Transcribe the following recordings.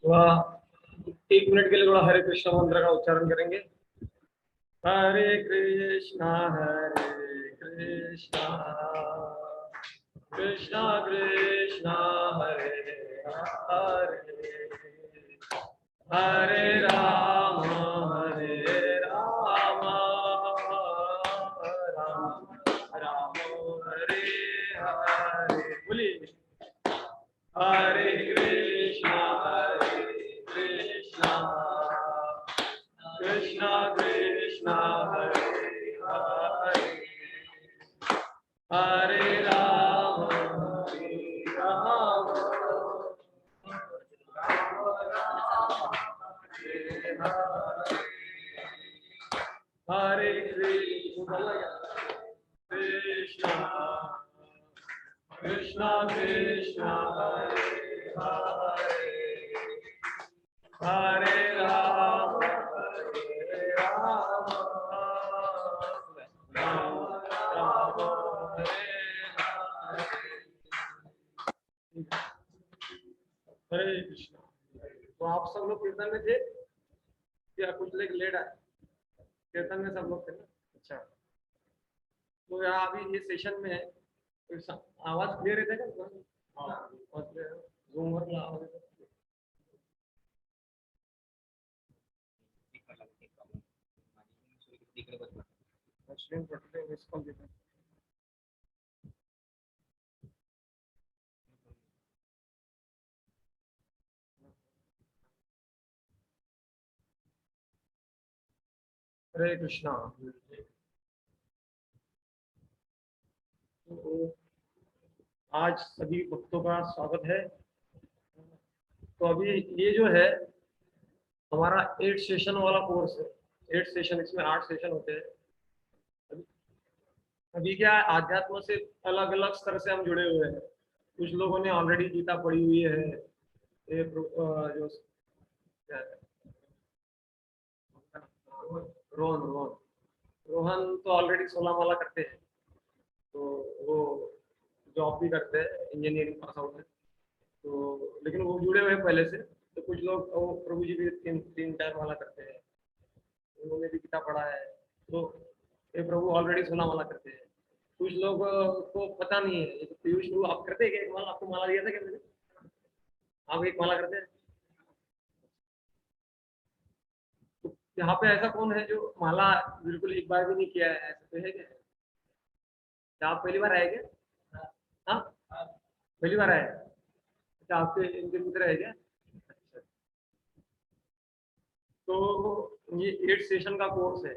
थोड़ा 1 मिनट के लिए थोड़ा हरे कृष्णा मंत्र का उच्चारण करेंगे। हरे कृष्णा कृष्णा कृष्णा हरे हरे, हरे राम राम राम हरे हरे। बोलिए हरे कृष्णा कृष्णा कृष्णा हरे हरे, हरे राम राम हरे कृष्णा कृष्णा कृष्णा हरे हरे, हरे राम राम राम राम हरे हरे कृष्णा। तो आप सब लोग कीर्तन में थे या कुछ लोग लेट आए? कीर्तन में सब लोग थे ना? अच्छा, तो यहाँ अभी ये सेशन में है तो आवाज क्लियर है क्या? हाँ, जूम वर आवाज है। हरे कृष्णा। तो आज सभी भक्तों का स्वागत है। तो अभी ये जो है हमारा 8 सेशन वाला कोर्स है। 8 सेशन, इसमें 8 सेशन होते हैं। अभी क्या है, आध्यात्म से अलग अलग स्तर से हम जुड़े हुए हैं। कुछ लोगों ने ऑलरेडी गीता पढ़ी हुई है। ये जो क्या है, रोहन रोहन रोहन तो ऑलरेडी 16 माला करते हैं। तो वो जॉब भी करते हैं, इंजीनियरिंग पास आउट है। तो लेकिन वो जुड़े हुए हैं पहले से। तो कुछ लोग वो प्रभु जी भी 3-4 माला करते हैं, उन्होंने भी गीता पढ़ा है। तो ये प्रभु ऑलरेडी 16 माला करते हैं। कुछ लोग को पता नहीं है। ये तो पीयूष प्रभु आप करते हैं क्या? एक माला आपको माला दिया था क्या मैंने? आप एक माला करते हैं? तो यहाँ पे ऐसा कौन है जो माला बिल्कुल एक बार भी नहीं किया है? ऐसा तो है क्या? क्या आप पहली बार आए क्या? हाँ, पहली बार आए? अच्छा, आपके इनके मित्र है क्या? अच्छा, तो ये 8 सेशन का कोर्स है।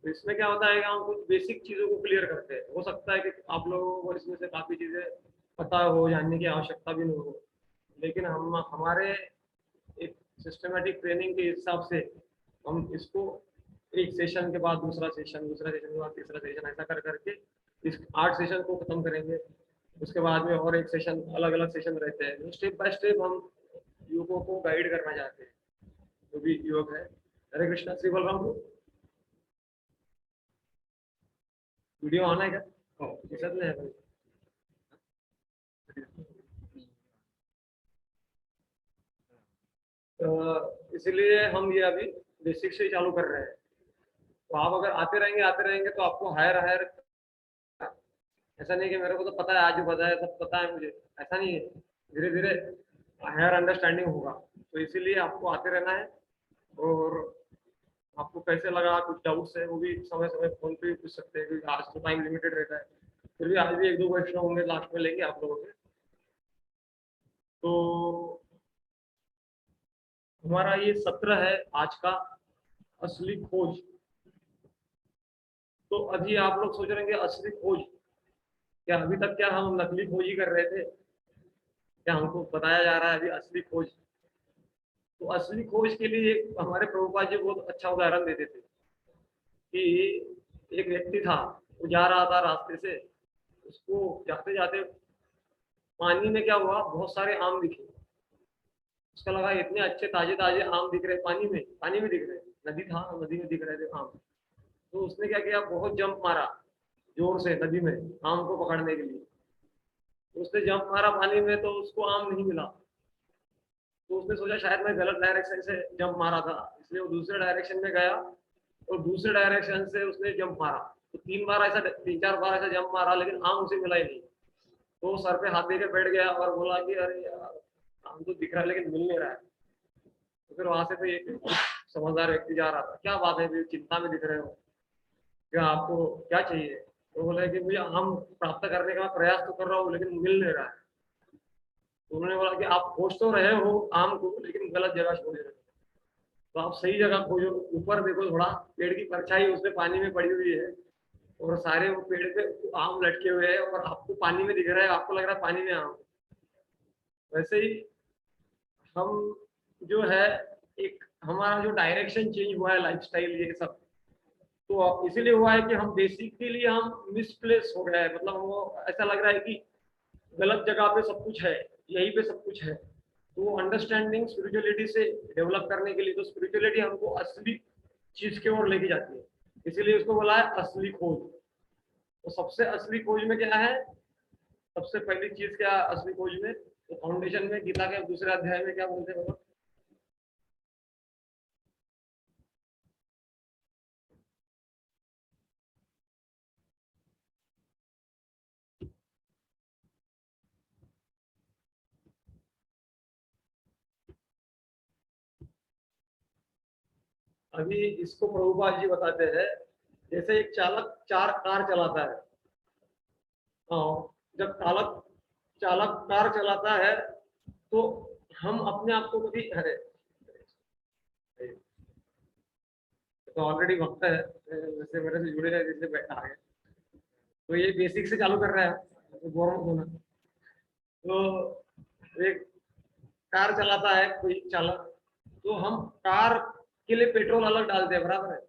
तो इसमें क्या होता है कि हम कुछ बेसिक चीजों को क्लियर करते हैं। हो सकता है कि आप लोगों को इसमें से काफी चीजें पता हो, जानने की आवश्यकता भी नहीं हो, लेकिन हम हमारे एक सिस्टमेटिक ट्रेनिंग के हिसाब से हम इसको एक सेशन के बाद दूसरा सेशन के बाद तीसरा सेशन, ऐसा कर करके इस 8 सेशन को खत्म करेंगे। उसके बाद में और एक सेशन, अलग अलग सेशन रहते हैं। स्टेप बाय स्टेप हम युगों को गाइड करना चाहते हैं, जो भी योग है। हरे कृष्णा। श्री बलराम जी, वीडियो ऑन है क्या? दिसत नाही आहे. इसलिए हम ये अभी बेसिक से ही चालू कर रहे हैं। तो आप अगर आते रहेंगे तो आपको हायर हायर, ऐसा नहीं कि मेरे को तो पता है, आज जो बताया सब पता है मुझे, ऐसा नहीं है। धीरे धीरे हायर अंडरस्टैंडिंग होगा। तो इसीलिए आपको आते रहना है। और आपको कैसे लगा, कुछ डाउट्स है वो भी समय समय फोन पे भी पूछ सकते हैं, क्योंकि आज तो टाइम लिमिटेड रहता है। फिर भी आज भी 1-2 क्वेश्चन होंगे, लास्ट में लेंगे आप लोगों से। तो हमारा ये सत्र है आज का, असली खोज। तो अभी आप लोग सोच रहे हैं असली खोज क्या? अभी तक क्या हम नकली खोज ही कर रहे थे? क्या हमको बताया जा रहा है अभी असली खोज? तो असली खोज के लिए हमारे प्रभुपाद जी बहुत अच्छा उदाहरण देते थे कि एक व्यक्ति था, वो जा रहा था रास्ते से, उसको जाते जाते पानी में क्या हुआ, बहुत सारे आम दिखे। उसका लगा इतने अच्छे ताजे ताजे आम दिख रहे, पानी में दिख रहे, नदी था, नदी में दिख रहे थे आम। तो उसने क्या किया, बहुत जंप मारा जोर से नदी में आम को पकड़ने के लिए। तो उसने जंप मारा पानी में, तो उसको आम नहीं मिला। तो उसने सोचा शायद मैं गलत डायरेक्शन से जंप मारा था, इसलिए वो दूसरे डायरेक्शन में गया और दूसरे डायरेक्शन से उसने जंप मारा। तो 3 बार ऐसा, 3-4 बार ऐसा जंप मारा, लेकिन आम उसे मिला ही नहीं। तो सर पे हाथ देके बैठ गया और बोला कि अरे यार, आम तो दिख रहा है लेकिन मिल नहीं रहा है। तो फिर वहां से तो एक समझदार व्यक्ति जा रहा था, क्या बात है, चिंता में दिख रहे हो, क्या आपको क्या चाहिए? तो बोला कि मुझे आम प्राप्त करने का प्रयास तो कर रहा हूँ लेकिन मिल नहीं रहा है। तो उन्होंने बोला कि आप खोज तो रहे हो आम को, लेकिन गलत जगह खोज रहे हो, तो आप सही जगह खोजो। ऊपर देखो थोड़ा, पेड़ की परछाई उसमें पानी में पड़ी हुई है और सारे वो पेड़ पे आम लटके हुए हैं और आपको पानी में दिख रहा है, आपको लग रहा है पानी में आम। वैसे ही हम जो है, एक हमारा जो डायरेक्शन चेंज हुआ है, लाइफस्टाइल ये सब, तो इसीलिए हुआ है कि हम बेसिकली हम मिसप्लेस हो गए हैं। मतलब वो ऐसा लग रहा है कि गलत जगह पे सब कुछ है, यहीं पे सब कुछ है। तो वो अंडरस्टैंडिंग स्पिरिचुअलिटी से डेवलप करने के लिए, तो स्पिरिचुअलिटी हमको असली चीज की ओर लेके जाती है, इसीलिए उसको बोला है असली खोज। तो सबसे असली खोज में क्या है, सबसे पहली चीज क्या है असली खोज में? तो फाउंडेशन में गीता के दूसरे अध्याय में क्या बोलते हैं? अभी इसको प्रभुपाद जी बताते हैं, जैसे एक चालक 4 कार चलाता है। हाँ, जब चालक चालक कार चलाता है तो हम अपने आप को कभी, अरे तो ऑलरेडी वक्त है, वैसे मेरे से जुड़े हैं जिससे बैठा है, तो ये बेसिक से चालू कर रहा है, तो गौरव होना। तो एक कार चलाता है कोई चालक, तो हम कार के लिए पेट्रोल अलग डालते हैं, बराबर है,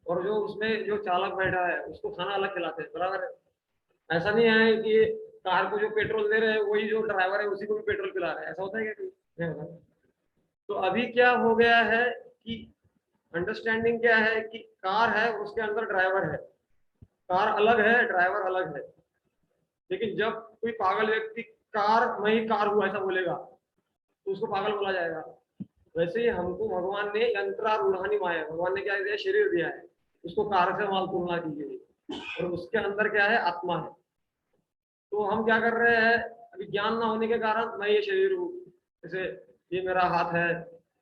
और जो उसमें जो चालक बैठा है उसको खाना अलग खिलाते हैं, बराबर है। ऐसा नहीं है कि कार को जो पेट्रोल दे रहे हैं वही जो ड्राइवर है उसी को भी पेट्रोल पिला रहे हैं, ऐसा होता है क्या? नहीं होता। तो अभी क्या हो गया है कि अंडरस्टैंडिंग क्या है कि कार है, उसके अंदर ड्राइवर है, कार अलग है, ड्राइवर अलग है। लेकिन जब कोई पागल व्यक्ति कार मैं ही कार हूँ ऐसा बोलेगा, तो उसको पागल बोला जाएगा। वैसे ही हमको भगवान ने यंत्रारूढ़ानी माया, भगवान ने क्या दिया? शरीर दिया है, उसको कार से माल तुलना की गई, और उसके अंदर क्या है? आत्मा है। तो हम क्या कर रहे हैं, अभी ज्ञान ना होने के कारण मैं ये शरीर हूँ, जैसे ये मेरा हाथ है,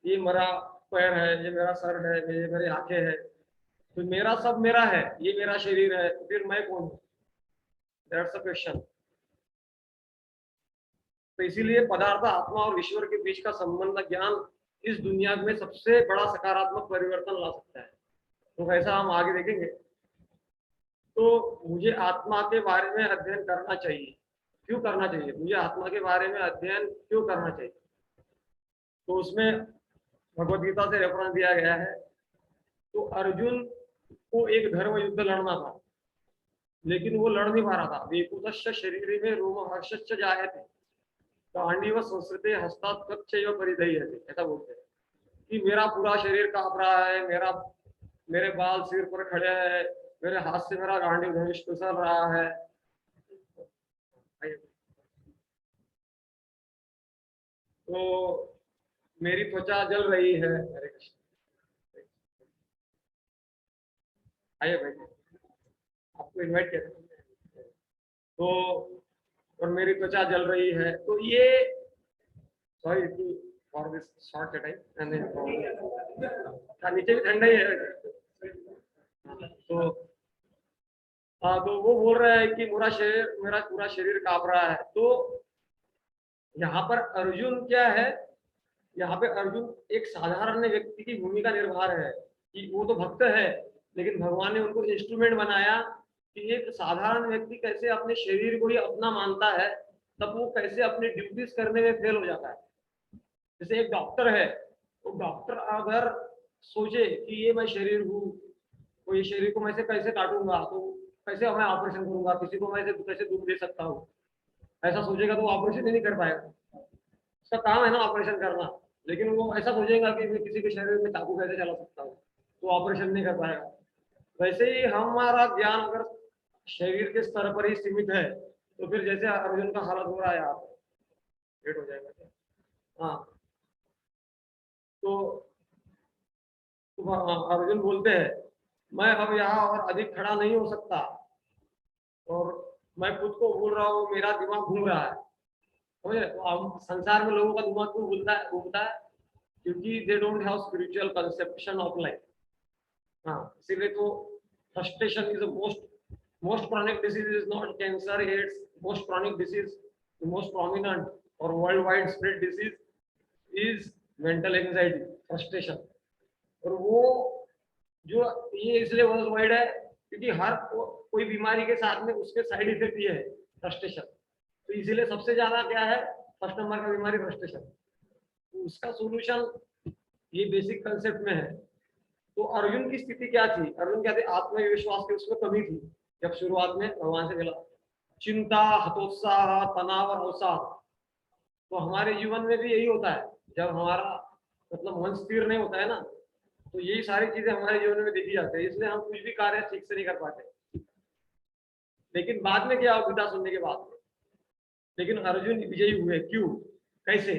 ये मेरा पैर है, ये मेरा सर है, ये मेरी आंखें है, तो मेरा सब मेरा है, ये मेरा शरीर है, तो फिर मैं कौन हूँ? That's a question. तो इसीलिए पदार्थ, आत्मा और ईश्वर के बीच का संबंध ज्ञान इस दुनिया में सबसे बड़ा सकारात्मक परिवर्तन ला सकता है। तो वैसा हम आगे देखेंगे। तो मुझे आत्मा के बारे में अध्ययन करना चाहिए। क्यों करना चाहिए मुझे आत्मा के बारे में अध्ययन, क्यों करना चाहिए? तो उसमें भगवत गीता से रेफरेंस दिया गया है। तो अर्जुन को एक धर्म युद्ध लड़ना था, लेकिन वो लड़ नहीं पा रहा था। वेकुतश्च शरीरे में रोमहर्षश्च जायते, गांडीव संस्कृते हस्तात् कच्चैव परिदह्यते, ऐसा बोलते हैं कि मेरा पूरा शरीर कांप रहा है, मेरे बाल सिर पर खड़े हैं, मेरे हाथ से मेरा गांडीव धनुष फिसल रहा है। तो मेरी त्वचा जल रही है। हरे कृष्ण, आइए भाई, आपको इनवाइट किया। तो और मेरी त्वचा जल रही है, तो ये, sorry for this short time, नीचे भी ठंडा ही है। तो हाँ, तो वो बोल रहा है कि मेरा पूरा शरीर कांप रहा है। तो यहाँ पर अर्जुन क्या है, यहाँ पे अर्जुन एक साधारण व्यक्ति की भूमिका निर्भा रहे है, कि वो तो भक्त है, लेकिन भगवान ने उनको इंस्ट्रूमेंट बनाया कि एक साधारण व्यक्ति कैसे अपने शरीर को ही अपना मानता है, तब वो कैसे अपनी ड्यूटीज करने में फेल हो जाता है। जैसे एक डॉक्टर है, तो डॉक्टर अगर सोचे कि ये मैं शरीर हूँ, तो ये शरीर को मैं से कैसे काटूंगा, तो कैसे मैं ऑपरेशन करूंगा, किसी को मैं कैसे दुख दे सकता हूँ, ऐसा सोचेगा तो ऑपरेशन ही नहीं कर पाएगा। उसका काम है ना ऑपरेशन करना, लेकिन वो ऐसा सोचेगा कि मैं किसी के शरीर में चाकू कैसे चला सकता हूँ, तो ऑपरेशन नहीं कर पाएगा। वैसे ही हमारा ज्ञान अगर शरीर के स्तर पर ही सीमित है, तो फिर जैसे अर्जुन का हालत हो रहा है यहाँ पर, लेट हो जाएगा क्या? हाँ, तो अर्जुन बोलते हैं मैं अब यहाँ और अधिक खड़ा नहीं हो सकता और मैं खुद को भूल रहा हूँ, मेरा दिमाग घूम रहा है। समझ रहे? तो हम संसार में लोगों का दिमाग क्यों घूमता है क्योंकि they don't have spiritual conception of life. हाँ, इसीलिए तो frustration is the most chronic disease is not cancer, AIDS. Most chronic disease, the most prominent or worldwide spread disease is mental anxiety, frustration. और वो जो ये इसलिए world wide है क्योंकि हर कोई बीमारी के साथ में उसके साइड इफेक्ट ये है फ्रस्ट्रेशन। तो इसीलिए सबसे ज्यादा क्या है, फर्स्ट नंबर का बीमारी फ्रस्ट्रेशन। तो उसका सोल्यूशन ये बेसिक कंसेप्ट में है। तो अर्जुन की स्थिति क्या थी? अर्जुन क्या थे? आत्मविश्वास की उसमें कमी थी जब शुरुआत में भगवान से मिला। चिंता, हतोत्साह, तनाव और अवसाद। तो हमारे जीवन में भी यही होता है जब हमारा मतलब मन स्थिर नहीं होता है ना, तो यही सारी चीजें हमारे जीवन में देखी जाती है, इसलिए हम कुछ भी कार्य ठीक से नहीं कर पाते। लेकिन बाद में क्या गीता सुनने के बाद में, लेकिन अर्जुन विजयी हुए। क्यों? कैसे?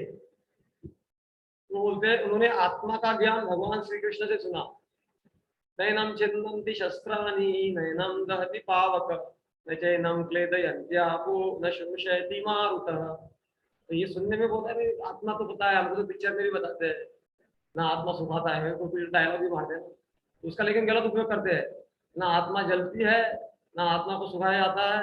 तो बोलते हैं उन्होंने आत्मा का ज्ञान भगवान श्री कृष्ण से सुना। नैनम छिन्नन्ति शस्त्राणि नैनम दहति पावक न चैनम क्लेदयन्त्यापो न शोषयति मारुतः। तो ये सुनने में बोलता है आत्मा तो पता है, हमको तो पिक्चर में भी बताते हैं ना, आत्मा सुखाता है, कोई कुछ डायलॉग भी मारते हैं, उसका लेकिन गलत उपयोग करते हैं। ना आत्मा जलती है, ना आत्मा को सुखाया जाता है,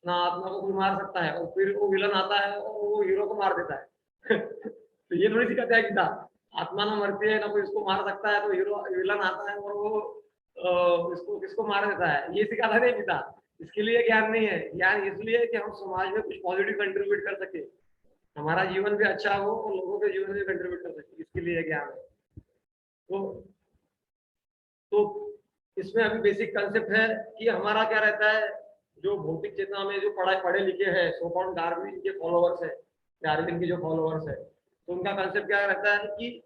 ना आत्मा को कोई मार सकता है, और फिर वो विलन आता है और वो हीरो को मार देता है। तो ये थोड़ी सी कहता है गीता, आत्मा ना मरती है ना कोई इसको मार सकता है, तो हीरो विलन आता है और वो इसको किसको मार देता है, ये सिखाता नहीं गीता। इसके लिए ज्ञान नहीं है, ज्ञान इसलिए कि हम समाज में कुछ पॉजिटिव कंट्रीब्यूट कर सके, हमारा जीवन भी अच्छा हो और लोगों के जीवन में कंट्रीब्यूट कर सके, इसके लिए ज्ञान है। तो तो इसमें अभी बेसिक कंसेप्ट है कि हमारा क्या रहता है, जो भौतिक चेतना में जो पढ़े लिखे हैं, सो कॉल्ड डार्विन के फॉलोअर्स है, डार्विन के जो फॉलोअर्स है, तो उनका कंसेप्ट क्या रहता है कि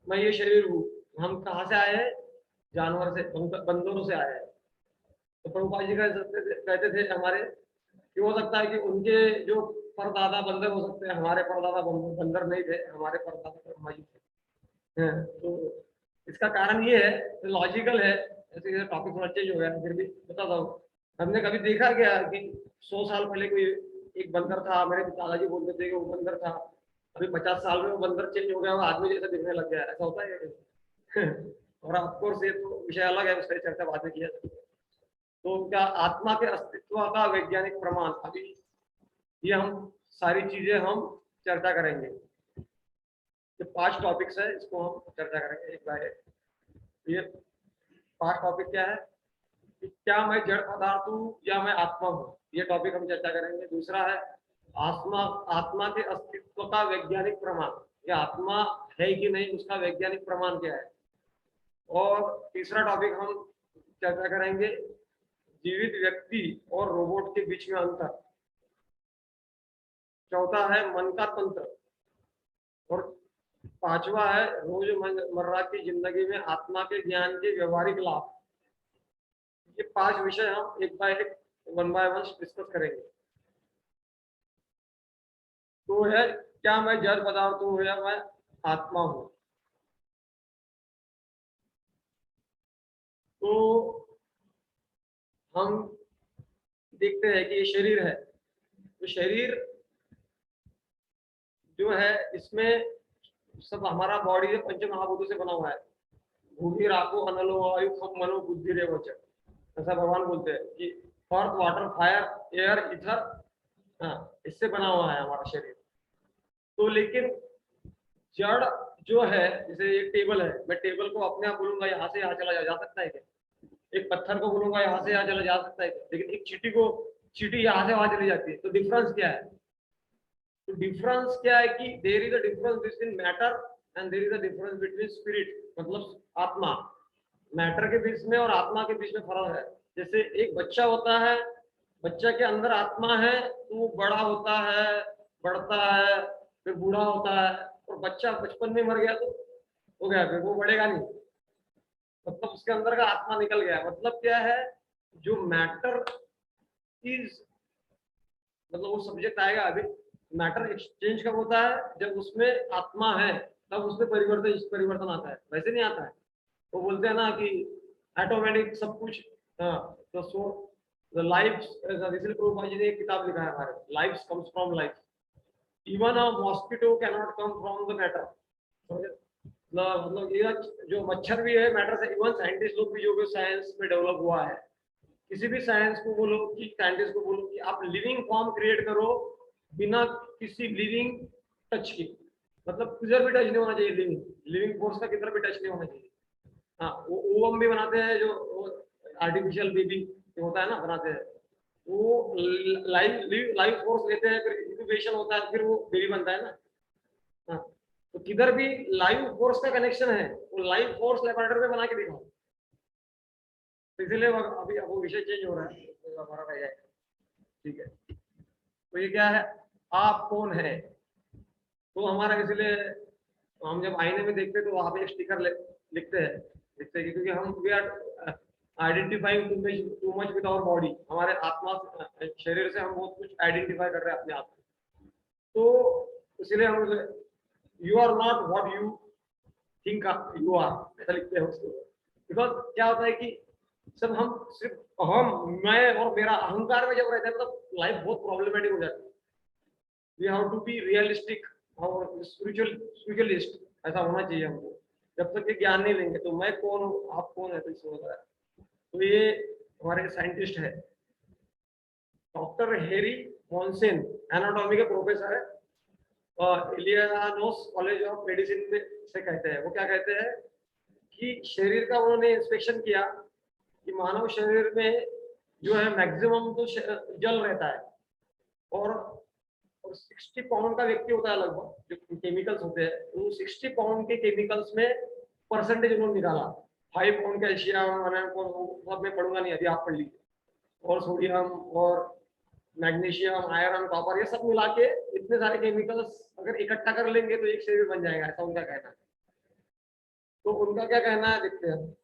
मैं ये शरीर हूँ। हम कहाँ से आए हैं? जानवर से, बंदरों से आए हैं। तो प्रभुपाद जी कहते थे हमारे कि हो सकता है कि उनके जो परदादा बंदर हो सकते हैं, हमारे परदादा बंदर नहीं थे, हमारे परदादा ब्रह्मा जी थे। तो इसका कारण ये है, लॉजिकल है। ऐसे टॉपिक थोड़ा चेंज हो गया, फिर भी बताता हूँ। हमने कभी देखा क्या कि 100 साल पहले कोई एक बंदर था, मेरे दादाजी बोलते थे कि वो बंदर था, अभी 50 साल में वो बंदर चेंज हो गया, वो आदमी जैसा दिखने लग गया, ऐसा होता है? और ऑफकोर्स ये तो विषय अलग है, उसका चर्चा बाद में किया जाए। तो क्या आत्मा के अस्तित्व का वैज्ञानिक प्रमाण, अभी ये हम सारी चीजें हम चर्चा करेंगे। ये 5 टॉपिक्स है, इसको हम चर्चा करेंगे एक बार एक। ये 5 टॉपिक क्या है कि क्या मैं जड़ पदार्थ हूँ या मैं आत्मा हूँ, ये टॉपिक हम चर्चा करेंगे। दूसरा है आत्मा के अस्तित्व का वैज्ञानिक प्रमाण, या आत्मा है कि नहीं उसका वैज्ञानिक प्रमाण क्या है। और तीसरा टॉपिक हम चर्चा करेंगे जीवित व्यक्ति और रोबोट के बीच में अंतर। चौथा है मन का तंत्र। और 5वां है रोजमर्रा की जिंदगी में आत्मा के ज्ञान के व्यवहारिक लाभ। ये 5 विषय हम एक बाय एक, वन बाय वन डिस्कस करेंगे। तो है क्या मैं जड़ पदार्थ हूँ या मैं आत्मा हूँ। तो हम देखते हैं कि ये शरीर है, तो शरीर जो है इसमें सब हमारा बॉडी है पंच महाभूतों से बना हुआ है। भूमि राखो अनलो वायु खम मनो बुद्धि रे वचन, ऐसा भगवान बोलते हैं कि earth water fire air ether, हाँ, इससे बना हुआ है हमारा शरीर। तो लेकिन जड़ जो है, जैसे एक टेबल है, मैं टेबल को अपने आप बोलूंगा यहाँ से यहाँ चला जा सकता है क्या? एक पत्थर को बोलूंगा यहाँ से यहाँ चला जा सकता है क्या? लेकिन एक चींटी यहाँ से वहां चली जाती है, तो डिफरेंस क्या है? तो डिफरेंस क्या है कि there is a difference between matter and there is a difference between spirit, मतलब आत्मा। मैटर के बीच में और आत्मा के बीच में फर्क है। जैसे एक बच्चा होता है, बच्चा के अंदर आत्मा है, तो वो बड़ा होता है, बढ़ता है, फिर बूढ़ा होता है। और बच्चा बचपन में मर गया तो हो गया, फिर वो बढ़ेगा नहीं, मतलब उसके अंदर का आत्मा निकल गया। मतलब क्या है, जो मैटर इज, मतलब वो सब्जेक्ट आएगा अभी। मैटर एक्सचेंज कब होता है? जब उसमें आत्मा है, तब उसमें परिवर्तन आता है, वैसे नहीं आता है। वो बोलते हैं ना कि ऑटोमेटिक सब कुछ। हाँ, तो सो द लाइफ, ऋषि प्रभुपाद जी ने एक किताब लिखा है हमारे, life comes from life, even a mosquito can not come from the matter. मतलब ये जो मच्छर भी है मैटर से, इवन साइंटिस्ट लोग भी, जो भी साइंस में डेवलप हुआ है, किसी भी साइंस को बोलो कि साइंटिस्ट को बोलो कि आप लिविंग फॉर्म क्रिएट करो बिना किसी लिविंग टच की, मतलब किधर भी टच नहीं होना चाहिए, लिविंग लिविंग फोर्स का किधर भी टच नहीं होना चाहिए। हाँ, वो ओवम भी बनाते हैं, जो आर्टिफिशियल बेबी होता है ना, बनाते हैं, वो लाइव फोर्स लेते हैं, फिर इंक्यूबेशन होता है, फिर वो बेबी बनता है ना। हाँ, तो किधर भी लाइव फोर्स का कनेक्शन है, वो लाइव फोर्स लेबोरेटरी में बना के दिखाओ। तो इसलिए अभी अब वो विषय चेंज हो रहा है, तो हमारा रह जाएगा। ठीक है, तो ये क्या है, आप कौन है, तो हमारा इसलिए हम जब आईने में देखते हैं तो वहां पे एक स्टिकर लिखते हैं, क्योंकि हम we are identifying too much with our body, हमारे आत्मा शरीर से हम बहुत कुछ आइडेंटिफाई कर रहे हैं अपने आप को। तो इसलिए हम you are not what you think you are, ऐसा लिखते हैं उसको। बिकॉज क्या होता है कि सब हम सिर्फ मैं और मेरा अहंकार में जब रहते हैं, मतलब लाइफ बहुत प्रॉब्लमेटिक हो जाती है। We have to be realistic और स्पिरिचुअलिस्ट, ऐसा होना चाहिए हमको। जब तक ये ज्ञान नहीं लेंगे तो मैं कौन हूँ, आप कौन है, तो इसमें होता है। तो ये हमारे साइंटिस्ट है डॉक्टर हेरी मॉन्सेन, एनाटॉमी के प्रोफेसर है, और इलियानोस कॉलेज ऑफ मेडिसिन में से कहते हैं। वो क्या कहते हैं कि शरीर का उन्होंने इंस्पेक्शन किया कि मानव शरीर में जो है मैक्सिमम तो जल रहता है, और 60 पाउंड का व्यक्ति होता है लगभग, जो केमिकल्स होते हैं, उन 60 पाउंड के केमिकल्स में परसेंटेज उन्होंने निकाला। 5 पाउंड कैल्शियम, सब में पढ़ूंगा नहीं, अभी आप पढ़ लीजिए, और सोडियम और मैग्नीशियम, आयरन, कॉपर, ये सब मिला के इतने सारे केमिकल्स अगर इकट्ठा कर लेंगे तो एक शरीर बन जाएगा, ऐसा उनका कहना है। तो उनका क्या कहना है, देखते हैं।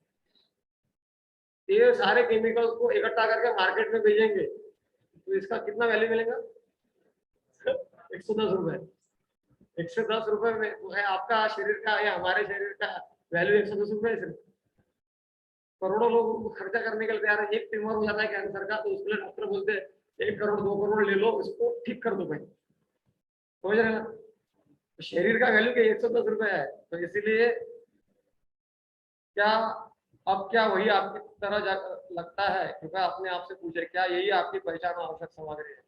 ये सारे केमिकल्स को इकट्ठा करके मार्केट में भेजेंगे तो इसका कितना वैल्यू मिलेगा? 110 रुपए। 110 रुपए में वो है आपका शरीर का या हमारे शरीर का वैल्यू 110 रुपए है सिर्फ। करोड़ों लोग उनको खर्चा करने के लिए तैयार है। एक ट्यूमर हो जाता है कैंसर का, तो उसके लिए डॉक्टर बोलते हैं 1 करोड़ 2 करोड़ ले लो, इसको ठीक कर दो भाई, समझ रहे हैं ना। तो शरीर का वैल्यू क्या 110 रुपए है, तो इसीलिए क्या, अब क्या वही आपकी तरह लगता है? कृपया अपने आप से पूछे, क्या यही आपकी पहचान आवश्यक सामग्री है?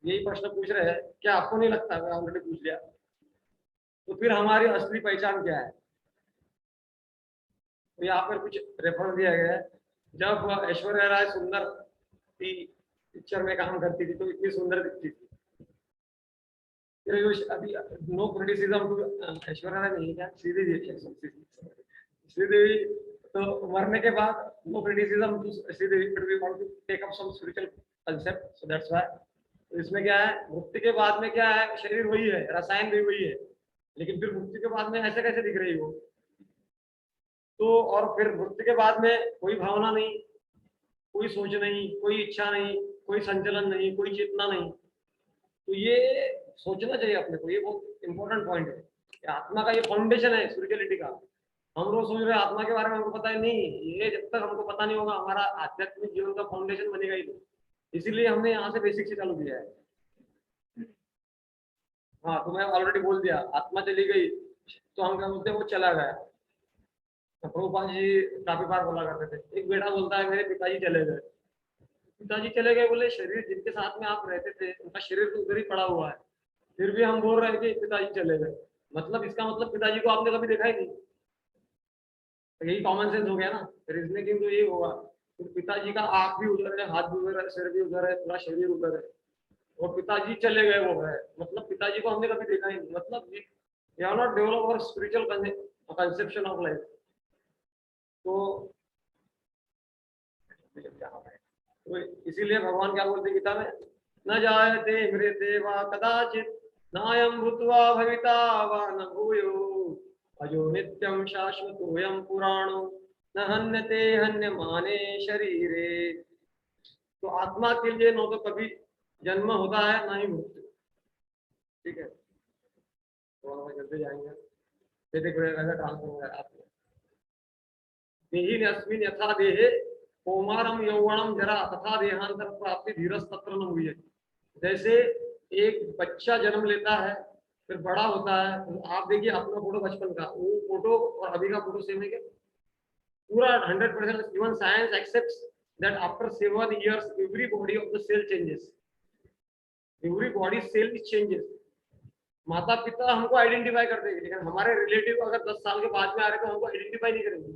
यही प्रश्न पूछ रहे हैं, क्या आपको नहीं लगता? मैं ऑलरेडी पूछ लिया। तो फिर हमारी असली पहचान क्या है? तो यहाँ पर कुछ रेफरेंस दिया गया है। जब ऐश्वर्या राय सुंदर थी, पिक्चर में काम करती थी, तो इतनी सुंदर दिखती थी। अभी no criticism to Aishwarya Rai, नहीं क्या, श्रीदेवी। तो मरने के बाद no criticism to Sridevi, but we want to take up some spiritual concept, so that's why. तो इसमें क्या है, मुक्ति के बाद में क्या है, शरीर वही है, रसायन भी वही है, लेकिन फिर मुक्ति के बाद में ऐसे कैसे दिख रही हो? तो और फिर मृत्यु के बाद में कोई भावना नहीं, कोई सोच नहीं, कोई इच्छा नहीं, कोई संचलन नहीं, कोई चेतना नहीं। तो ये सोचना चाहिए अपने को, ये बहुत इंपॉर्टेंट पॉइंट है। आत्मा का ये फाउंडेशन है स्पिरिचुअलिटी का। हम लोग सोच रहे हैं आत्मा के बारे में हमको पता है, नहीं, ये जब तक हमको पता नहीं होगा हमारा आध्यात्मिक जीवन का फाउंडेशन बनेगा ही नहीं। इसीलिए हमने यहाँ से बेसिक से चालू किया है। हाँ, तो मैं ऑलरेडी बोल दिया, आत्मा चली गई तो हम क्या बोलते हैं, वो चला गया। तो प्रभुपाद जी काफी बार बोला करते थे। एक बेटा बोलता है मेरे पिताजी चले गए। पिताजी चले गए, बोले शरीर जिनके साथ में आप रहते थे उनका शरीर तो उधर ही पड़ा हुआ है, फिर भी हम बोल रहे हैं कि पिताजी चले गए, मतलब इसका मतलब पिताजी को आपने कभी देखा ही नहीं। तो यही कॉमन सेंस हो गया ना, रीजनिंग तो यही होगा। तो पिताजी का आंख भी उधर है, हाथ भी उधर है, सिर भी उधर है, पूरा शरीर उधर है, और पिताजी चले गए वो है, मतलब पिताजी को हमने कभी देखा ही नहीं। मतलब we have not develop our spiritual conception of life. तो तो इसीलिए भगवान क्या बोलते गीता में, न जायते मृते वा कदाचित नायं भूत्वा भविता वा न भूयो अजो नित्यं शाश्वतोऽयं पुराणो न हन्यते हन्यमाने शरीरे। तो आत्मा के लिए न तो कभी जन्म होता है, ना ही मृत्यु। ठीक है, थोड़ा सा जल्दी जाएंगे, फिर देखो ऐसा ट्रांसफर हो रहा है आपको। देहि अस्मिन् यथा देहे कौमारम यौवनम जरा तथा देहांतर प्राप्ति धीरज तत्र न हुई। जैसे एक बच्चा जन्म लेता है, फिर बड़ा होता है, तो आप देखिए अपना फोटो बचपन का, वो फोटो और अभी का फोटो सेम है क्या? पूरा 100%। Even science accepts that after 7 years every body of the cell changes, every body cell changes. माता पिता हमको आइडेंटिफाई कर देंगे, लेकिन हमारे रिलेटिव अगर 10 साल के बाद में आ रहे तो हमको आइडेंटिफाई नहीं करेंगे।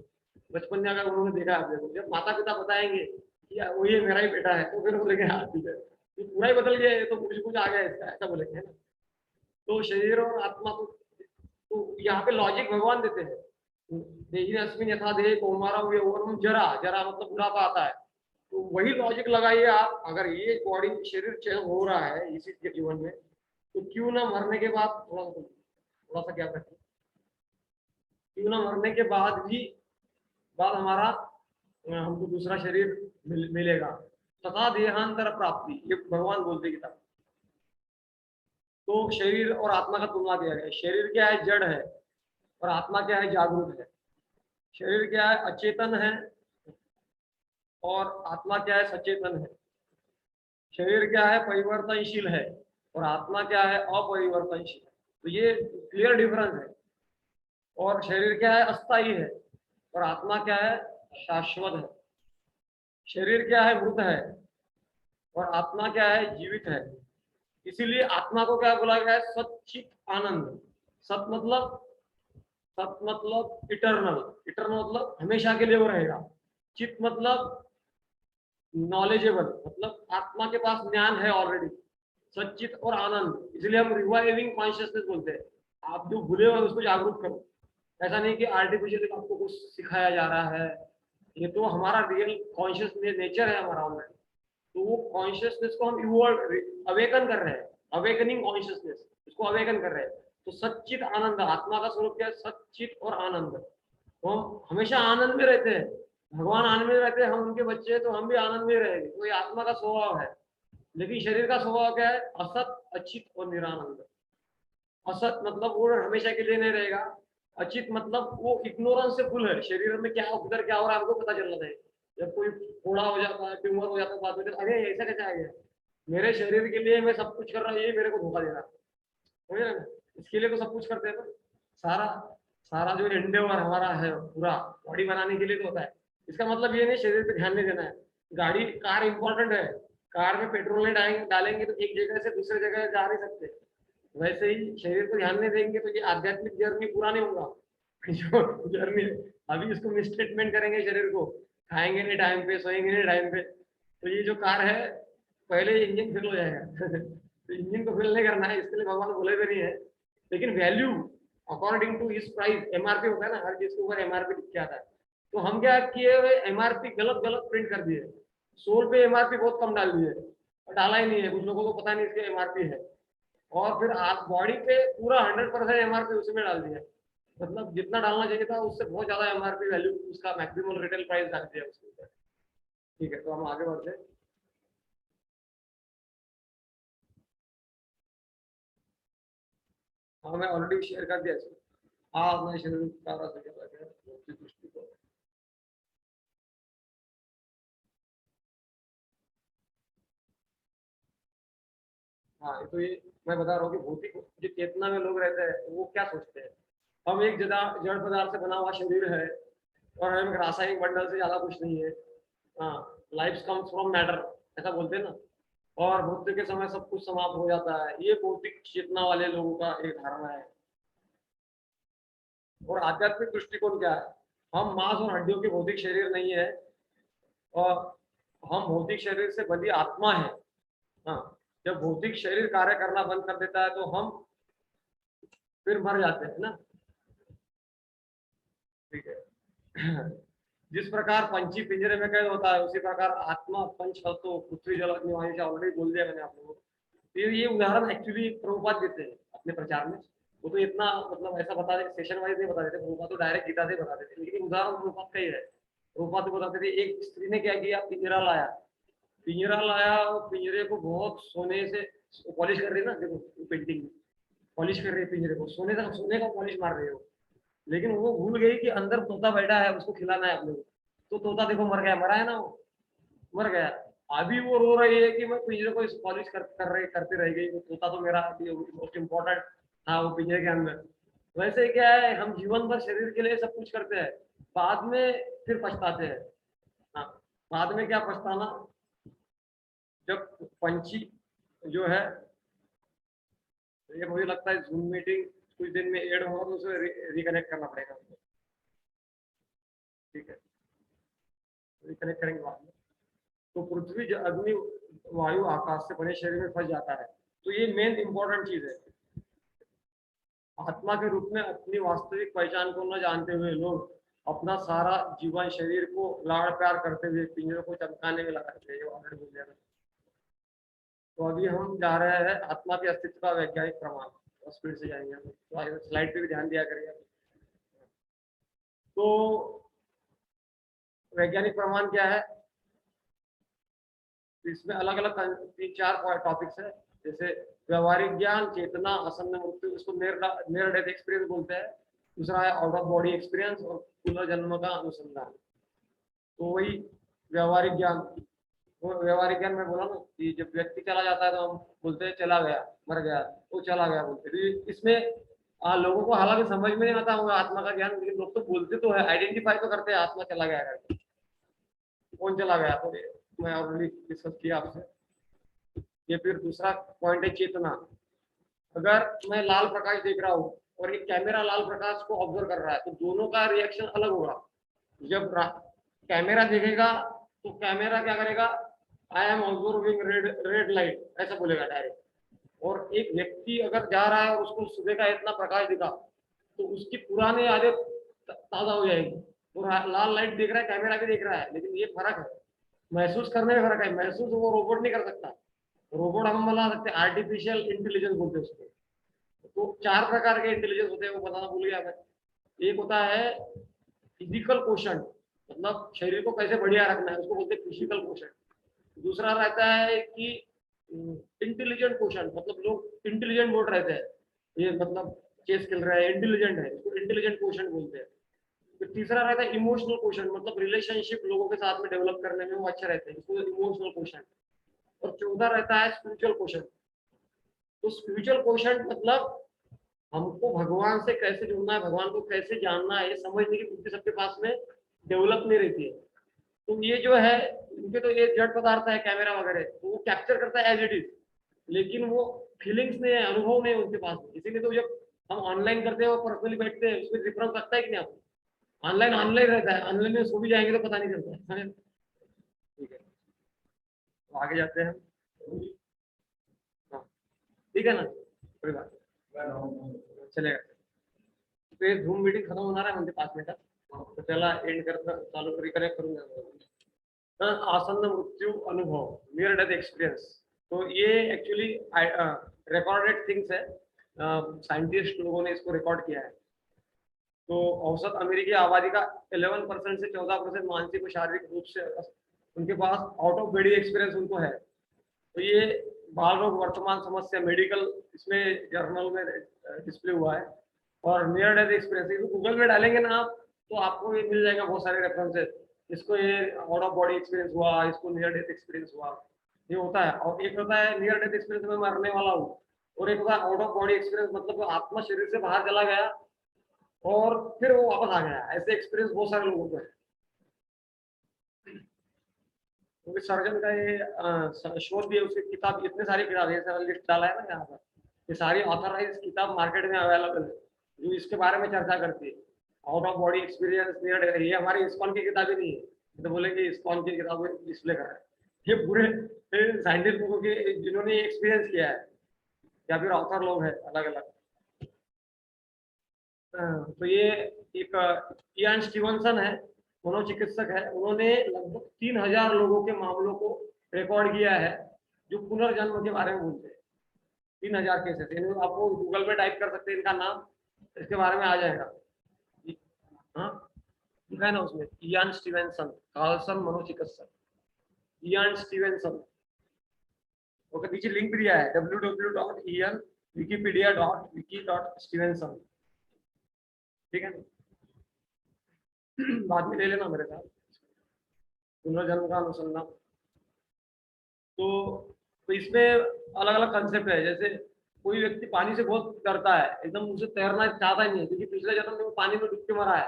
बचपन में अगर उन्होंने देखा आप देखो, जब माता पिता बताएंगे कि वो ये मेरा ही बेटा है, तो फिर बोलेंगे हाँ ठीक है, ये पूरा ही बदल गया है, तो कुछ कुछ आ गया इसका, ऐसा बोलेंगे ना। तो शरीर और आत्मा तो यहाँ पे लॉजिक भगवान देते हैं। देहि अस्मिन् यथा देहे कौमारम यौवनम जरा, जरा मतलब बुढ़ापा आता है, तो वही लॉजिक लगाइए आप, अगर ये बॉडी शरीर चेंज हो रहा है इसी के जीवन में, तो क्यों ना मरने के बाद थोड़ा सा क्या रखें, क्यों ना मरने के बाद हमारा हमको दूसरा शरीर मिलेगा। तथा देहांतर प्राप्ति, ये भगवान बोलते किताब। तो शरीर और आत्मा का तुलना दिया गया। शरीर क्या है? जड़ है, और आत्मा क्या है? जागरूक है। शरीर क्या है? अचेतन है, और आत्मा क्या है? सचेतन है। शरीर क्या है? परिवर्तनशील है, और आत्मा क्या है? अपरिवर्तनशील है। तो ये क्लियर डिफरेंस है। और शरीर क्या है? अस्थाई है, और आत्मा क्या है? शाश्वत है। शरीर क्या है? मृत है, और आत्मा क्या है? जीवित है। इसीलिए आत्मा को क्या बोला गया है? सच्चित आनंद। सत मतलब, सत मतलब इटर्नल, इटर्नल मतलब हमेशा के लिए वो रहेगा। चित मतलब नॉलेजेबल, मतलब आत्मा के पास ज्ञान है ऑलरेडी। सच्चित और आनंद, इसलिए हम रिवाइविंग कॉन्शियसनेस बोलते हैं। आप जो भूले हुए उसको जागरूक करो। ऐसा नहीं कि आर्टिफिशियल आपको कुछ सिखाया जा रहा है, ये तो हमारा रियल कॉन्शियस नेचर है हमारा ऑलरेडी। तो वो कॉन्शियसनेस को हम इवॉल्व, अवेकन कर रहे हैं, अवेकनिंग कॉन्शियसनेस, उसको अवेकन कर रहे हैं। तो सच्चित आनंद, आत्मा का स्वरूप क्या है? सच्चित और आनंद। तो हम हमेशा आनंद में रहते हैं। भगवान आनंद में रहते हैं, हम उनके बच्चे हैं, तो हम भी आनंद में रहेंगे। तो ये आत्मा का स्वभाव है। लेकिन शरीर का स्वभाव क्या है? असत, अचित और निरानंद। असत मतलब वो हमेशा के लिए नहीं रहेगा। अचित मतलब वो इग्नोरेंस से फुल है। शरीर में क्या उधर क्या हो रहा है हमको पता चल रहा है। जब कोई फोड़ा हो जाता है, ट्यूमर हो जाता है, बाद में अरे ऐसा कैसे आ गया, मेरे शरीर के लिए मैं सब कुछ कर रहा हूँ, ये मेरे को धोखा दे रहा है। समझ रहे हैं? इसके लिए तो सब कुछ करते हैं ना। सारा सारा जो एंडेवर हमारा है पूरा बॉडी बनाने के लिए तो होता है। इसका मतलब ये नहीं शरीर पे ध्यान नहीं देना है। गाड़ी कार इंपॉर्टेंट है, कार में पेट्रोल नहीं डालेंगे तो एक जगह से दूसरे जगह जा नहीं सकते। वैसे ही शरीर को ध्यान नहीं देंगे तो ये आध्यात्मिक जर्नी पूरा नहीं होगा। जो जर्नी अभी इसको मिसट्रीटमेंट करेंगे शरीर को, खाएंगे नहीं टाइम पे, सोएंगे नहीं टाइम पे, तो ये जो कार है पहले इंजन फेल हो जाएगा। तो इंजन को फेल नहीं करना है, इसके लिए भगवान बोले भी नहीं है। लेकिन वैल्यू अकॉर्डिंग टू इस प्राइस, एमआरपी होता है ना, हर चीज के ऊपर एमआरपी लिख के आता है। तो हम क्या किए हुए, एमआरपी गलत गलत प्रिंट कर दिए। सोल पे एमआरपी बहुत कम डाल दिए, और डाला ही नहीं है। कुछ लोगों को पता नहीं इसके एमआरपी है। और फिर आप बॉडी पे पूरा 100% एमआरपी उसी में डाल दिया। मतलब जितना डालना चाहिए था उससे बहुत ज्यादा एमआरपी वैल्यू, उसका मैक्सिमम रिटेल प्राइस डाल दिया उसके ऊपर। ठीक है, तो हम आगे बढ़ते हैं। हाँ मैं ऑलरेडी शेयर कर दिया इसको। हाँ मैं शेयर कर रहा था। हाँ तो ये मैं बता रहा हूँ कि भौतिक जो चेतना में लोग रहते हैं वो क्या सोचते हैं। हम एक जड़ पदार्थ से बना हुआ शरीर है, और हम एक रासायनिक बंडल से ज्यादा कुछ नहीं है। हाँ, लाइफ कम्स फ्रॉम मैटर, ऐसा बोलते हैं ना। और मृत्यु के समय सब कुछ समाप्त हो जाता है, ये भौतिक चेतना वाले लोगों का एक धारणा है। और आध्यात्मिक दृष्टिकोण क्या है? हम मांस और हड्डियों के भौतिक शरीर नहीं है, और हम भौतिक शरीर से बंधी आत्मा है। हाँ, जब भौतिक शरीर कार्य करना बंद कर देता है तो हम फिर मर जाते हैं ना। ठीक है। जिस प्रकार पंछी पिंजरे में कैद होता है, उसी प्रकार आत्मा पंच तत्व पृथ्वी जल अग्नि वायु से ऑलरेडी बोल दिया मैंने आप लोगों को। तो ये उदाहरण एक्चुअली प्रभुपाद देते हैं अपने प्रचार में। वो तो इतना मतलब ऐसा बता देते, सेशन वाइज नहीं बता देते, प्रभुपाद तो डायरेक्ट गीता से बता देते, लेकिन उदाहरण प्रभुपाद का ही है। प्रभुपाद तो बताते थे, एक स्त्री ने क्या किया, पिंजरा लाया। पिंजरा लाया और पिंजरे को बहुत सोने से पॉलिश कर रही ना, देखो पेंटिंग में, पॉलिश कर रही है पिंजरे को, सोने का पॉलिश मार रही है वो, लेकिन वो भूल गई कि अंदर तोता बैठा है, उसको खिलाना है अपने को। तो तोता देखो मर गया, मरा है ना वो, मर गया। अभी वो रो रही है कि मैं पिंजरे को इस पॉलिश करती रह गई, वो तोता तो मेरा मोस्ट इम्पोर्टेंट था वो पिंजरे के अंदर। वैसे क्या है, हम जीवन भर शरीर के लिए सब कुछ करते हैं, बाद में फिर पछताते हैं। हाँ, बाद में क्या पछताना, जब पंछी जो है, ये मुझे लगता है जूम मीटिंग कुछ दिन में ऐड होगा तो उसे रिकनेक्ट करना पड़ेगा मुझे। ठीक है, रिकनेक्ट करेंगे बाद में। तो पृथ्वी अग्नि वायु आकाश से बने शरीर में फंस जाता है। तो ये मेन इंपॉर्टेंट चीज है। आत्मा के रूप में अपनी वास्तविक पहचान को न जानते हुए लोग अपना सारा जीवन शरीर को लाड़ प्यार करते हुए पिंजरों को चमकाने में लगाते हैं, ऑलरेडी बोल दिया। तो अभी हम जा रहे हैं आत्मा के अस्तित्व का वैज्ञानिक प्रमाण, और स्पीड से जाएंगे हम, तो स्लाइड पे भी ध्यान दिया करिए। तो वैज्ञानिक प्रमाण क्या है, इसमें अलग अलग 3-4 टॉपिक्स है, जैसे व्यवहारिक ज्ञान, चेतना, आसन्न मृत्यु, इसको नियर डेथ एक्सपीरियंस बोलते हैं। दूसरा है आउट ऑफ बॉडी एक्सपीरियंस और पुनर्जन्म का अनुसंधान। तो वही व्यवहारिक ज्ञान, वो व्यवहारिक ज्ञान में बोला ना कि जब व्यक्ति चला जाता है तो हम बोलते हैं चला गया, मर गया, वो चला गया बोलते हैं। तो इसमें लोगों को हालांकि समझ में नहीं आता होगा आत्मा का ज्ञान, लेकिन लोग तो बोलते तो है, आइडेंटिफाई तो करते हैं आत्मा चला गया करके। कौन चला गया, तो मैं ऑलरेडी डिस्कस किया आपसे। ये फिर दूसरा पॉइंट है चेतना। अगर मैं लाल प्रकाश देख रहा हूँ और एक कैमरा लाल प्रकाश को ऑब्जर्व कर रहा है, तो दोनों का रिएक्शन अलग होगा। जब कैमरा देखेगा तो कैमरा क्या करेगा, I am observing red light, ऐसा बोलेगा डायरेक्ट। और एक व्यक्ति अगर जा रहा है और उसको सुबह का इतना प्रकाश दिखा, तो उसकी पुरानी आदत ताजा हो जाएगी। वो लाल लाइट देख रहा है, कैमरा भी देख रहा है, लेकिन ये फर्क है, महसूस करने में फर्क है। महसूस वो रोबोट नहीं कर सकता, रोबोट हम बना सकते हैं, आर्टिफिशियल इंटेलिजेंस बोलते हैं उसको। तो 4 प्रकार के इंटेलिजेंस होते हैं, वो बताना भूल गया मैं। एक होता है फिजिकल क्वेश्चन, मतलब शरीर को कैसे बढ़िया रखना है, उसको बोलते हैं फिजिकल क्वेश्चन। दूसरा रहता है कि इंटेलिजेंट क्वेश्चन, मतलब लोग इंटेलिजेंट बोल रहते हैं, ये मतलब चेस खेल रहा है, इंटेलिजेंट है, इसको इंटेलिजेंट क्वेश्चन बोलते हैं। फिर तीसरा रहता है इमोशनल क्वेश्चन, मतलब रिलेशनशिप लोगों के साथ में डेवलप करने में वो अच्छे रहते हैं, इसको इमोशनल क्वेश्चन। और चौथा रहता है स्पिरिचुअल क्वेश्चन। तो स्पिरिचुअल क्वेश्चन मतलब हमको भगवान से कैसे जुड़ना है, भगवान को कैसे जानना है, ये समझने की बुद्धि सबके पास में डेवलप नहीं रहती है। तो ये जो है, इनके तो ये जड़ पदार्थ है कैमरा वगैरह, तो वो कैप्चर करता है एज इट इज, लेकिन वो फीलिंग्स नहीं है, अनुभव नहीं है उनके पास। इसीलिए तो जब हम ऑनलाइन करते हैं और पर्सनली बैठते हैं, उसमें डिफरेंस लगता है कि नहीं आपको? ऑनलाइन ऑनलाइन रहता है, ऑनलाइन में सो भी जाएंगे तो पता नहीं चलता है। ठीक है, तो आगे जाते हैं। हाँ, ठीक है ना, कोई बात नहीं, चलेगा। तो ये झूम मीटिंग खत्म होणार आहे म्हणजे 5 मिनिटात, तो त्याला एंड करता चालू रिकनेक्ट करून द्या। आसन्न मृत्यू अनुभव, नियर डेथ एक्सपीरियंस, तो ये एक्चुअली रिकॉर्डेड थिंग्स है, साइंटिस्ट लोगों ने इसको रिकॉर्ड किया है। तो औसत अमेरिकी आबादी का 11% से 14% मानसिक और शारीरिक रूप से उनके pass out of body experience उनको है। तो ये बाल रोग वर्तमान समस्या मेडिकल इसमें जर्नल में डिस्प्ले हुआ है। और नियर डेथ एक्सपीरियंस तो गूगल में डालेंगे ना आप, तो आपको ये मिल जाएगा बहुत सारे रेफरेंसेस। इसको ये आउट ऑफ बॉडी एक्सपीरियंस हुआ, इसको नियर डेथ एक्सपीरियंस हुआ, ये होता है। और एक होता है नियर डेथ एक्सपीरियंस में मरने वाला हूँ, और एक होता है आउट ऑफ बॉडी एक्सपीरियंस, मतलब आत्मा शरीर से बाहर चला गया और फिर वो वापस आ गया। ऐसे एक्सपीरियंस बहुत सारे लोगों को है। क्योंकि सर्जन का ये शोध भी है, उसकी किताब, इतने सारी किताब है, लिस्ट डाला है ना यहाँ पर, ये सारी ऑथराइज किताब मार्केट में अवेलेबल है जो इसके बारे में चर्चा करती है। Out of body experience near, ये हमारी इस्कॉन की किताबें नहीं है, तो बोलेंगे इस्कॉन की किताबें डिस्प्ले कर रहे हैं। ये पूरे साइंटिस्ट लोगों के जिन्होंने एक्सपीरियंस किया है, या फिर ऑथर लोग हैं अलग अलग। तो ये एक इयान स्टीवनसन है, मनोचिकित्सक है, उन्होंने लगभग 3000 लोगों के मामलों को रिकॉर्ड किया है जो पुनर्जन्म के बारे में बोलते हैं। 3000 केसेस, आपको गूगल में टाइप कर सकते हैं इनका नाम, इसके बारे में आ जाएगा। हाँ, लिखा है ना उसमें, इयान स्टीवनसन, कार्लसन मनोचिकित्सक, इयान स्टीवनसन। ओके, पीछे लिंक भी दिया है www.ian wikipedia.wiki.stevenson, ठीक है। बाद में ले लेना मेरे साथ, पुनर्जन्म का अनुसंधान। तो इसमें अलग अलग कंसेप्ट है। जैसे कोई व्यक्ति पानी से बहुत डरता है, एकदम उसे तैरना चाहता ही नहीं है, क्योंकि पिछले जन्म में वो पानी में डूब के मरा है।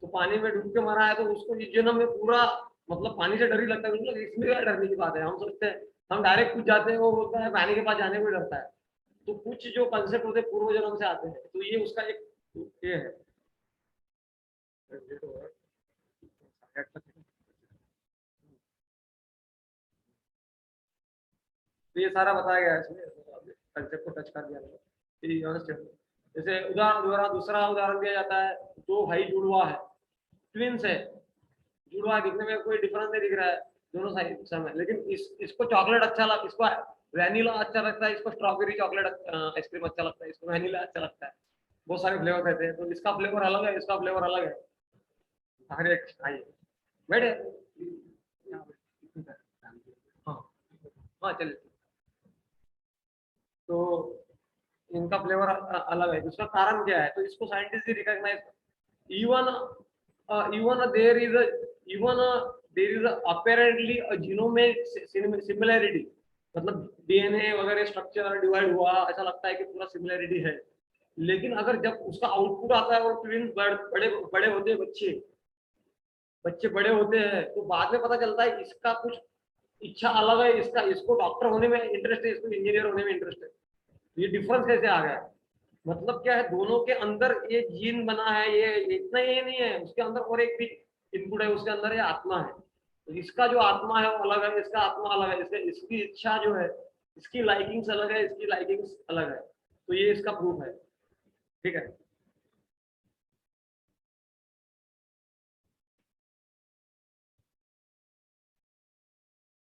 तो पानी में डूब के मरा है तो उसको इस जन्म में पूरा मतलब पानी से डर ही लगता है। मतलब इसमें क्या डरने की बात है, हम सोचते हैं हम डायरेक्ट कूद जाते हैं, वो बोलता है पानी के पास जाने को डरता है। तो कुछ जो कंसेप्ट होते हैं पूर्व जन्म से आते हैं, तो ये उसका एक ये है। तो ये सारा बताया गया है इसमें, कंसेप्ट को टच कर दिया मैंने। जैसे उदाहरण दूसरा उदाहरण दिया जाता है, दो भाई जुड़वा है, ट्विंस है, जुड़वा दिखने में कोई डिफरेंस नहीं दिख रहा है, दोनों साइड सेम है, लेकिन इसको चॉकलेट अच्छा लगता है, इसको वैनिला अच्छा लगता है, इसको स्ट्रॉबेरी चॉकलेट आइसक्रीम अच्छा लगता है, इसको वैनिला अच्छा लगता है। बहुत सारे फ्लेवर रहते हैं, तो इसका फ्लेवर अलग है, इसका फ्लेवर अलग है। हर एक आइए बैठे। हाँ हाँ चलिए। तो इनका फ्लेवर अलग है, इसका कारण क्या है, तो इसको scientist recognize. Even even there is even there is apparently a genomic similarity, मतलब डीएनए वगैरह स्ट्रक्चर डिवाइड हुआ, ऐसा लगता है कि पूरा सिमिलैरिटी है। लेकिन अगर जब उसका आउटपुट आता है और ट्विंस बड़े बड़े होते हैं, बच्चे बच्चे बड़े होते हैं, तो बाद में पता चलता है इसका कुछ इच्छा अलग है, इसका इसको डॉक्टर होने में इंटरेस्ट है, इसको इंजीनियर होने में इंटरेस्ट है। ये डिफरेंस कैसे आ गया? मतलब क्या है, दोनों के अंदर ये जीन बना है, ये इतना ये नहीं है, उसके अंदर और एक भी इनपुट है, उसके अंदर ये आत्मा है। तो इसका जो आत्मा है वो अलग है, इसका आत्मा अलग है, इसकी इच्छा जो है, इसकी लाइकिंग्स अलग है, इसकी लाइकिंग्स अलग है। तो ये इसका प्रूफ है, ठीक है।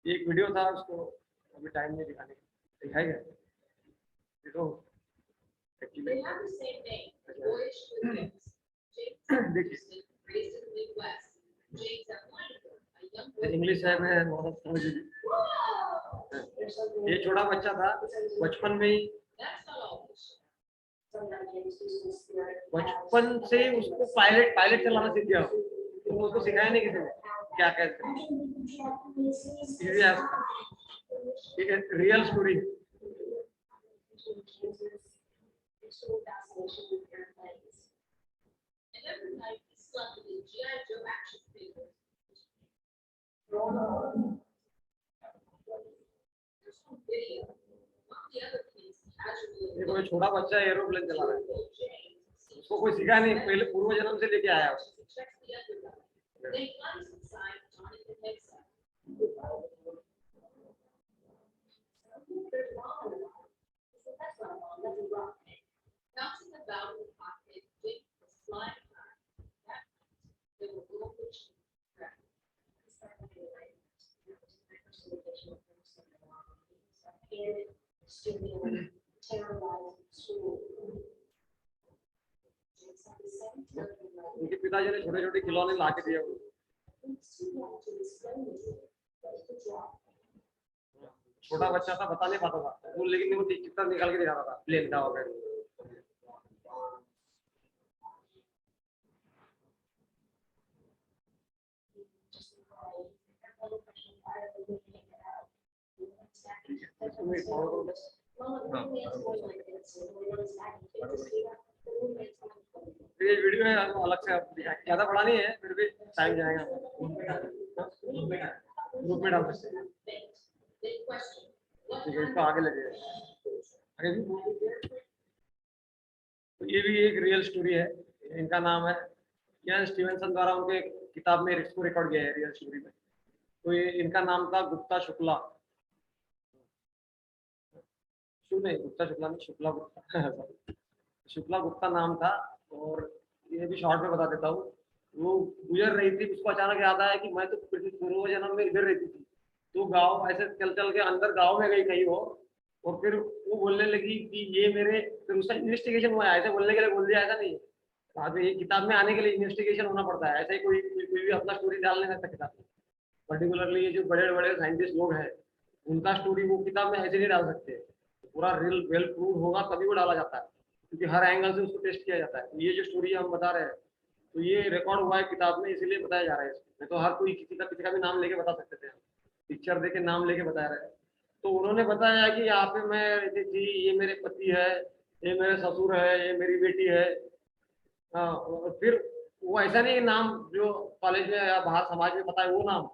ये एक वीडियो था, उसको अभी टाइम नहीं दिखाने का, दिखाएगा देखो एक्चुअली। इंग्लिश है, मैं बहुत समझ ली। ये छोटा बच्चा था, बचपन में ही बचपन से उसको पायलट पायलट चलाना सीख गया, तो उसको सिखाया नहीं किसी ने क्या कहते हैं। ठीक है, रियल स्टोरी। देखो ये छोटा बच्चा एरोप्लेन चला रहा है, उसको कोई सिखा नहीं, पहले पूर्व जन्म से लेके आया उसको। उनके पिताजी ने छोटे छोटे खिलौने ला के दिए, छोटा बच्चा था, बता नहीं पाता था वो, लेकिन वो चित्र निकाल के दिखाता था प्लेन का वगैरह। ये वीडियो है अलग से ज्यादा बड़ा नहीं है, फिर भी टाइम जाएगा, ग्रुप में डाल सकते हैं। ठीक है, इसको आगे लगे आगे भी। तो ये भी एक रियल स्टोरी है, इनका नाम है क्या, स्टीवेंसन द्वारा उनके किताब में इसको रिकॉर्ड किया है रियल स्टोरी में। तो ये इनका नाम था गुप्ता शुक्ला, नहीं गुप्ता शुक्ला नहीं, शुक्ला गुप्ता शुक्ला गुप्ता नाम था। और ये भी शॉर्ट में बता देता हूँ। वो गुजर रही थी, उसको अचानक याद आया कि मैं तो पूर्व जन्म में इधर रहती थी। तो गांव ऐसे चल चल के अंदर गांव में गई कहीं वो, और फिर वो बोलने लगी कि ये मेरे, फिर उसका इन्वेस्टिगेशन हुआ, ऐसे बोलने के लिए बोल दिया, ऐसा नहीं है। बाद में ये किताब में आने के लिए इन्वेस्टिगेशन होना पड़ता है, ऐसे ही कोई भी अपना स्टोरी डाल नहीं सकता किताब में। पर्टिकुलरली ये जो बड़े बड़े साइंटिस्ट लोग हैं, उनका स्टोरी वो किताब में ऐसे नहीं डाल सकते। पूरा रियल वेल प्रूव होगा तभी वो डाला जाता है, क्योंकि हर एंगल से उसको टेस्ट किया जाता है। तो ये जो स्टोरी हम बता रहे हैं, तो ये रिकॉर्ड हुआ है किताब में, इसीलिए बताया जा रहा है इसमें। नहीं तो हर कोई किसी का भी नाम लेके बता सकते थे हम, पिक्चर देके नाम लेके बता रहे हैं। तो उन्होंने बताया कि यहाँ पे मैं रहती थी, ये मेरे पति है, ये मेरे ससुर है, ये मेरी बेटी है। हाँ, और फिर वो ऐसा नहीं कि नाम जो कॉलेज में या बाहर समाज में पता है वो नाम,